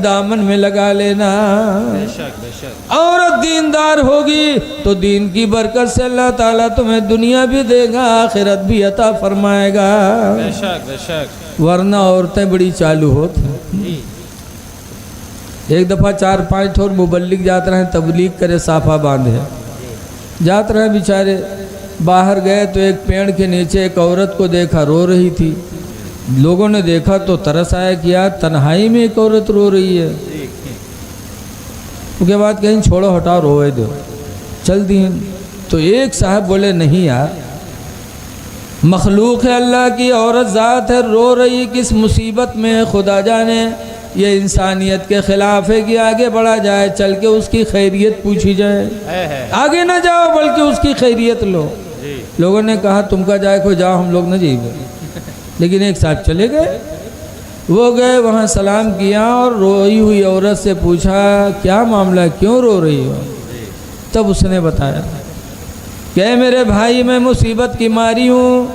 دامن میں لگا لینا. عورت دیندار ہوگی تو دین کی برکت سے اللہ تعالیٰ تمہیں دنیا بھی دے گا آخرت بھی عطا فرمائے گا. ورنہ عورتیں بڑی چالو ہوتی. ایک دفعہ 4-5 ٹھور مبلغ جاتے رہے تبلیغ کرے صافہ باندھے جاتے رہے بیچارے. باہر گئے تو ایک پیڑ کے نیچے ایک عورت کو دیکھا رو رہی تھی. لوگوں نے دیکھا تو ترس آیا کہ یار تنہائی میں ایک عورت رو رہی ہے. اس کے بعد کہیں چھوڑو ہٹاؤ روئے دو چل دیں. تو ایک صاحب بولے نہیں یار مخلوق ہے اللہ کی عورت ذات ہے رو رہی کس مصیبت میں خدا جانے یہ انسانیت کے خلاف ہے کہ آگے بڑھا جائے چل کے اس کی خیریت پوچھی جائے. آگے نہ جاؤ بلکہ اس کی خیریت لو. لوگوں نے کہا تم کا جائے کو جاؤ ہم لوگ نہ جائیں گے. لیکن ایک صاحب چلے گئے. وہ گئے وہاں سلام کیا اور روئی ہوئی عورت سے پوچھا کیا معاملہ ہے کیوں رو رہی ہو. تب اس نے بتایا کہ میرے بھائی میں مصیبت کی ماری ہوں.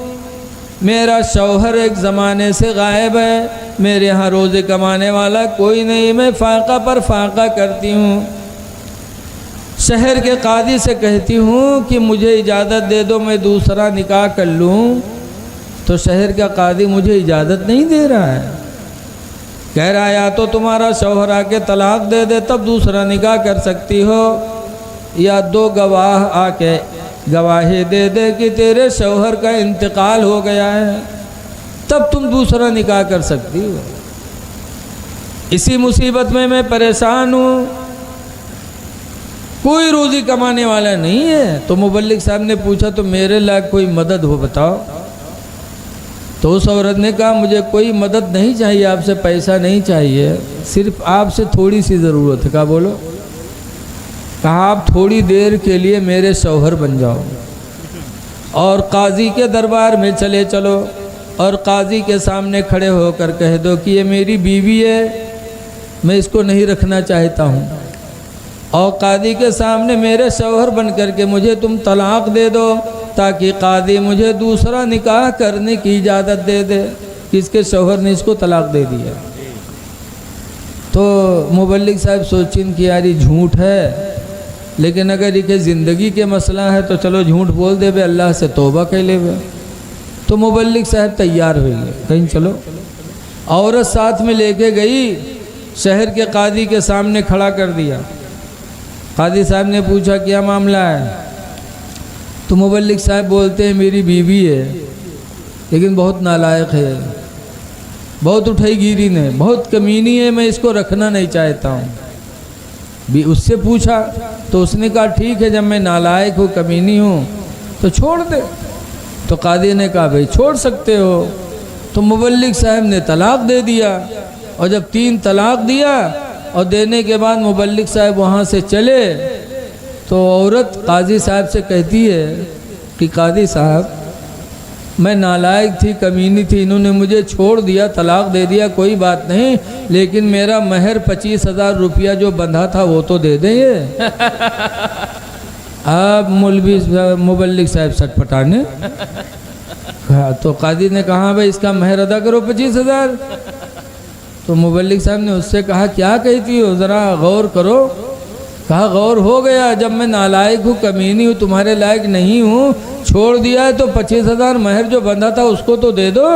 میرا شوہر ایک زمانے سے غائب ہے. میرے یہاں روزے کمانے والا کوئی نہیں. میں فاقہ پر فاقہ کرتی ہوں. شہر کے قاضی سے کہتی ہوں کہ مجھے اجازت دے دو میں دوسرا نکاح کر لوں. تو شہر کا قاضی مجھے اجازت نہیں دے رہا ہے. کہہ رہا یا تو تمہارا شوہر آ کے طلاق دے دے تب دوسرا نکاح کر سکتی ہو یا 2 گواہ آ کے گواہی دے دے کہ تیرے شوہر کا انتقال ہو گیا ہے تب تم دوسرا نکاح کر سکتی ہو. اسی مصیبت میں پریشان ہوں. کوئی روزی کمانے والا نہیں ہے. تو مبلغ صاحب نے پوچھا تو میرے لائق کوئی مدد ہو بتاؤ. تو اس عورت نے کہا مجھے کوئی مدد نہیں چاہیے آپ سے پیسہ نہیں چاہیے صرف آپ سے تھوڑی سی ضرورت ہے. کہا بولو. کہا آپ تھوڑی دیر کے لیے میرے شوہر بن جاؤ اور قاضی کے دربار میں چلے چلو اور قاضی کے سامنے کھڑے ہو کر کہہ دو کہ یہ میری بیوی ہے میں اس کو نہیں رکھنا چاہتا ہوں اور قاضی کے سامنے میرے شوہر بن کر کے مجھے تم طلاق دے دو تاکہ قاضی مجھے دوسرا نکاح کرنے کی اجازت دے دے. کس کے شوہر نے اس کو طلاق دے دیا. تو مبلغ صاحب سوچیں کہ یار یہ جھوٹ ہے لیکن اگر یہ زندگی کے مسئلہ ہے تو چلو جھوٹ بول دے بے اللہ سے توبہ کر لے بے. تو مبلغ صاحب تیار ہوئی کہیں چلو. عورت ساتھ میں لے کے گئی شہر کے قاضی کے سامنے کھڑا کر دیا. قاضی صاحب نے پوچھا کیا معاملہ ہے. تو مبلغ صاحب بولتے ہیں میری بیوی ہے لیکن بہت نالائق ہے بہت اٹھائی گیری نے بہت کمینی ہے میں اس کو رکھنا نہیں چاہتا ہوں. بھی اس سے پوچھا تو اس نے کہا ٹھیک ہے جب میں نالائق ہوں کمینی ہوں تو چھوڑ دے. تو قاضی نے کہا بھائی چھوڑ سکتے ہو. تو مبلغ صاحب نے طلاق دے دیا اور جب 3 طلاق دیا اور دینے کے بعد مبلغ صاحب وہاں سے چلے تو عورت قاضی صاحب سے کہتی ہے کہ قاضی صاحب میں نالائق تھی کمینی تھی انہوں نے مجھے چھوڑ دیا طلاق دے دیا کوئی بات نہیں لیکن میرا مہر 25,000 روپیہ جو بندھا تھا وہ تو دے دیں یہ. آپ مولوی مبلغ صاحب سٹ پٹانے. تو قاضی نے کہا بھائی اس کا مہر ادا کرو 25,000. تو مبلغ صاحب نے اس سے کہا کیا کہتی ہو ذرا غور کرو. کہا غور ہو گیا جب میں نالائق ہوں کمینی ہوں تمہارے لائق نہیں ہوں چھوڑ دیا ہے تو 25,000 مہر جو بندھا تھا اس کو تو دے دو.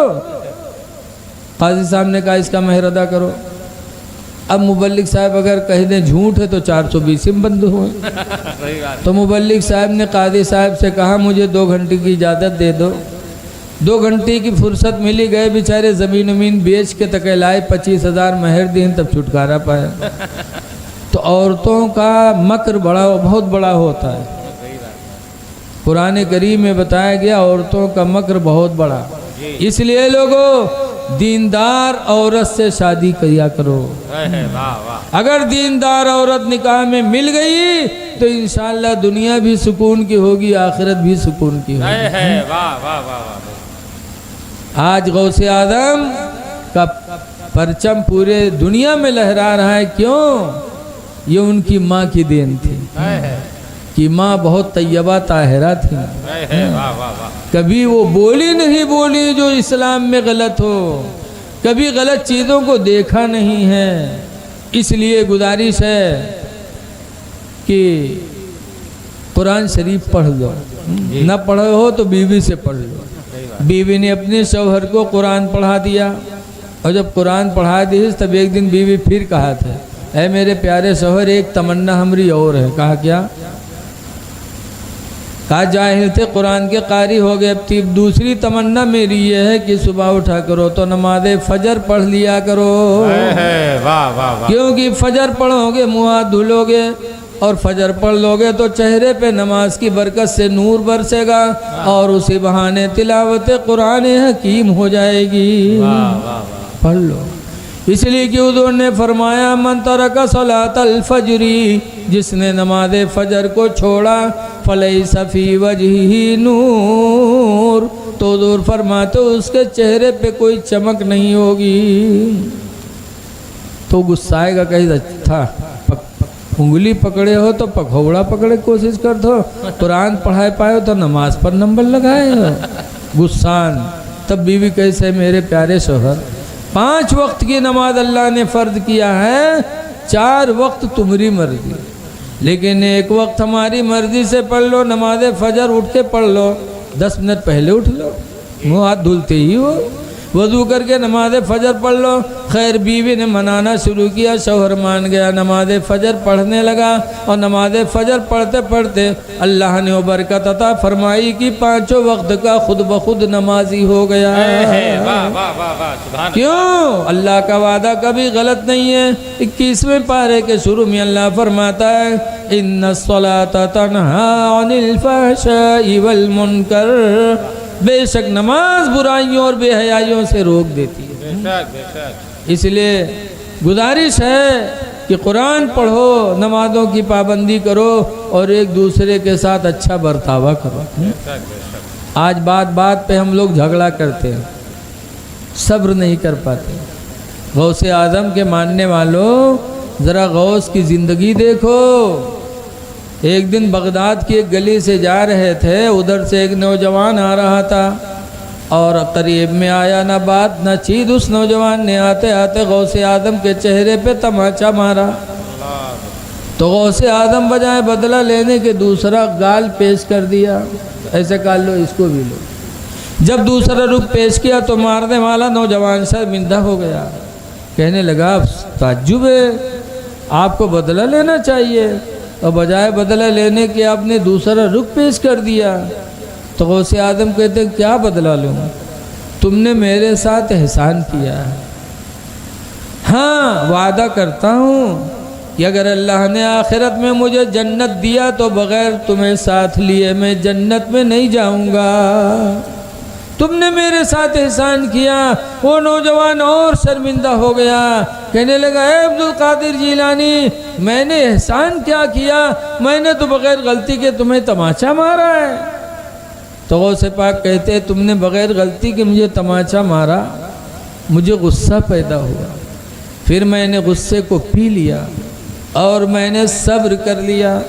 قاضی صاحب نے کہا اس کا مہر ادا کرو. اب مبلغ صاحب اگر کہہ دیں جھوٹ ہے تو 420 بند ہوئے. تو مبلغ صاحب نے قاضی صاحب سے کہا مجھے 2 گھنٹے کی اجازت دے دو. 2 گھنٹے کی فرصت ملی گئے بیچارے زمین بیچ کے تک لائے 25,000 مہر دیں تب چھٹکارا پایا. تو عورتوں کا مکر بہت بڑا ہوتا ہے. قرآن کریم میں بتایا گیا عورتوں کا مکر بہت بڑا. اس لیے لوگوں دیندار عورت سے شادی کیا کرو. اگر دیندار عورت نکاح میں مل گئی تو انشاءاللہ دنیا بھی سکون کی ہوگی آخرت بھی سکون کی ہوگی. آج غوث اعظم کا پرچم پورے دنیا میں لہرا رہا ہے. کیوں؟ یہ ان کی ماں کی دین تھی کہ ماں بہت طیبہ طاہرہ تھی. کبھی وہ بولی نہیں بولی جو اسلام میں غلط ہو کبھی غلط چیزوں کو دیکھا نہیں ہے اس لیے گزارش ہے کہ قرآن شریف پڑھ لو، نہ پڑھے ہو تو بیوی سے پڑھ لو۔ بیوی نے اپنے شوہر کو قرآن پڑھا دیا، اور جب قرآن پڑھا دی تب ایک دن بیوی پھر کہا تھا، اے میرے پیارے شوہر ایک تمنا ہماری اور ہے۔ کہا کیا؟ کہا جاہل تھے قرآن کے قاری ہو گئے، اب دوسری تمنا میری یہ ہے کہ صبح اٹھا کرو تو نماز فجر پڑھ لیا کرو، کیونکہ فجر پڑھو گے منہ ہاتھ دھلو گے اور فجر پڑھ لو گے تو چہرے پہ نماز کی برکت سے نور برسے گا اور اسی بہانے تلاوت قرآن حکیم ہو جائے گی۔ پڑھ لو، اس لیے کہ حضور نے فرمایا من ترک صلاۃ الفجر، جس نے نماز فجر کو چھوڑا فلیس فی وجہہ نور، تو حضور فرماتے اس کے چہرے پہ کوئی چمک نہیں ہوگی۔ تو غصہ آئے گا، کہیں تھا انگلی پکڑے ہو تو پکھوڑا پکڑے کوشش کر دو، قرآن پڑھائے پائے ہو تو نماز پر نمبر لگائے ہو، غصان۔ تب بیوی کیسے میرے پیارے شوہر 5 وقت کی نماز اللہ نے فرض کیا ہے، 4 وقت تمہاری مرضی، لیکن 1 وقت ہماری مرضی سے پڑھ لو۔ نماز فجر اٹھ کے پڑھ لو، 10 منٹ پہلے اٹھ لو، منہ ہاتھ دھلتے ہی ہو، وضو کر کے نماز فجر پڑھ لو۔ خیر بیوی نے منانا شروع کیا، شوہر مان گیا، نماز فجر پڑھنے لگا، اور نماز فجر پڑھتے پڑھتے اللہ نے وہ برکت عطا فرمائی کہ 5 وقت کا خود بخود نمازی ہو گیا۔ کیوں؟ اللہ کا وعدہ کبھی غلط نہیں ہے۔ 21ویں پارے کے شروع میں اللہ فرماتا ہے ان الصلاۃ تنہی عن الفحشاء والمنکر، بے شک نماز برائیوں اور بے حیائیوں سے روک دیتی ہے۔ اس لیے گزارش ہے کہ قرآن پڑھو، نمازوں کی پابندی کرو اور ایک دوسرے کے ساتھ اچھا برتاوا کرو۔ آج بات پہ ہم لوگ جھگڑا کرتے ہیں، صبر نہیں کر پاتے۔ غوث اعظم کے ماننے والوں ذرا غوث کی زندگی دیکھو۔ ایک دن بغداد کی ایک گلی سے جا رہے تھے، ادھر سے ایک نوجوان آ رہا تھا اور قریب میں آیا، نہ بات نہ چیت، اس نوجوان نے آتے آتے غوث اعظم کے چہرے پہ تماچا مارا۔ تو غوث اعظم بجائے بدلہ لینے کے دوسرا گال پیش کر دیا، ایسے کہا لو اس کو بھی لو۔ جب دوسرا رخ پیش کیا تو مارنے والا نوجوان شرمندہ ہو گیا، کہنے لگا تعجب ہے، آپ کو بدلہ لینا چاہیے، اور بجائے بدلہ لینے کے آپ نے دوسرا رخ پیش کر دیا۔ تو غوث اعظم کہتے ہیں کیا بدلہ لوں؟ تم نے میرے ساتھ احسان کیا ہے، ہاں وعدہ کرتا ہوں کہ اگر اللہ نے آخرت میں مجھے جنت دیا تو بغیر تمہیں ساتھ لیے میں جنت میں نہیں جاؤں گا۔ تم نے میرے ساتھ احسان کیا۔ وہ نوجوان اور شرمندہ ہو گیا، کہنے لگا اے عبدالقادر جیلانی، میں نے احسان کیا کیا؟ میں نے تو بغیر غلطی کے تمہیں تماچا مارا ہے۔ تو غوث پاک کہتے تم نے بغیر غلطی کے مجھے تماچا مارا، مجھے غصہ پیدا ہوا، پھر میں نے غصے کو پی لیا اور میں نے صبر کر لیا،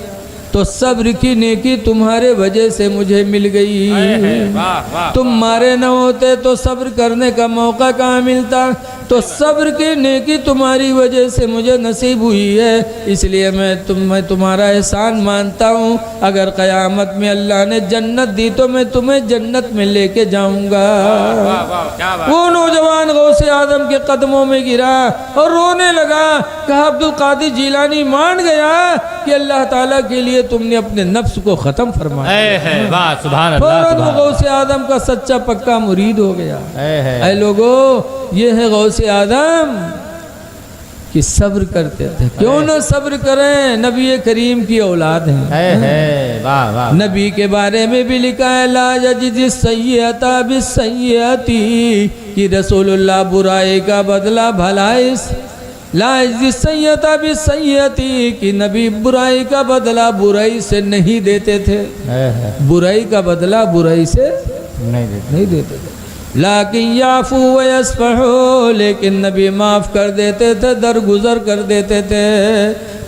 تو صبر کی نیکی تمہارے وجہ سے مجھے مل گئی۔ تم مارے نہ ہوتے تو صبر کرنے کا موقع کہاں ملتا؟ تو صبر کی نیکی تمہاری وجہ سے مجھے نصیب ہوئی ہے، اس لیے میں تمہارا احسان مانتا ہوں۔ اگر قیامت میں اللہ نے جنت دی تو میں تمہیں جنت میں لے کے جاؤں گا۔ وہ نوجوان غوث اعظم کے قدموں میں گرا اور رونے لگا، کہا عبدالقادر جیلانی مان گیا کہ اللہ تعالیٰ کے لیے تم نے اپنے نفس کو ختم فرمایا۔ فوراً وہ غوث اعظم کا سچا پکا مرید ہو گیا۔ اے لوگو، یہ ہے غوث اعظم کہ صبر کرتے تھے۔ کیوں نہ صبر کریں؟ نبی کریم کی اولاد ہیں۔ نبی کے بارے میں بھی لکھا ہے لا یجزی السیئۃ بالسیئۃ، کہ رسول اللہ برائی کا بدلہ بھلائی سے، لا یجزی السیئۃ بالسیئۃ، کہ نبی برائی کا بدلہ برائی سے نہیں دیتے تھے، برائی کا بدلہ برائی سے نہیں دیتے تھے۔ لیکن یعفو ویصفحو، لیکن نبی معاف کر دیتے تھے، درگزر کر دیتے تھے۔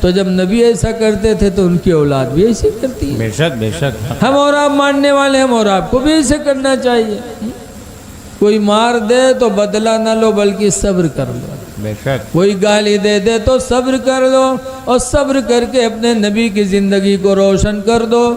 تو جب نبی ایسا کرتے تھے تو ان کی اولاد بھی ایسے کرتی ہے۔ بے شک بے شک، ہم اور آپ ماننے والے، ہم اور آپ کو بھی ایسے کرنا چاہیے۔ کوئی مار دے تو بدلہ نہ لو بلکہ صبر کر لو۔ بے شک کوئی گالی دے دے تو صبر کر دو اور صبر کر کے اپنے نبی کی زندگی کو روشن کر دو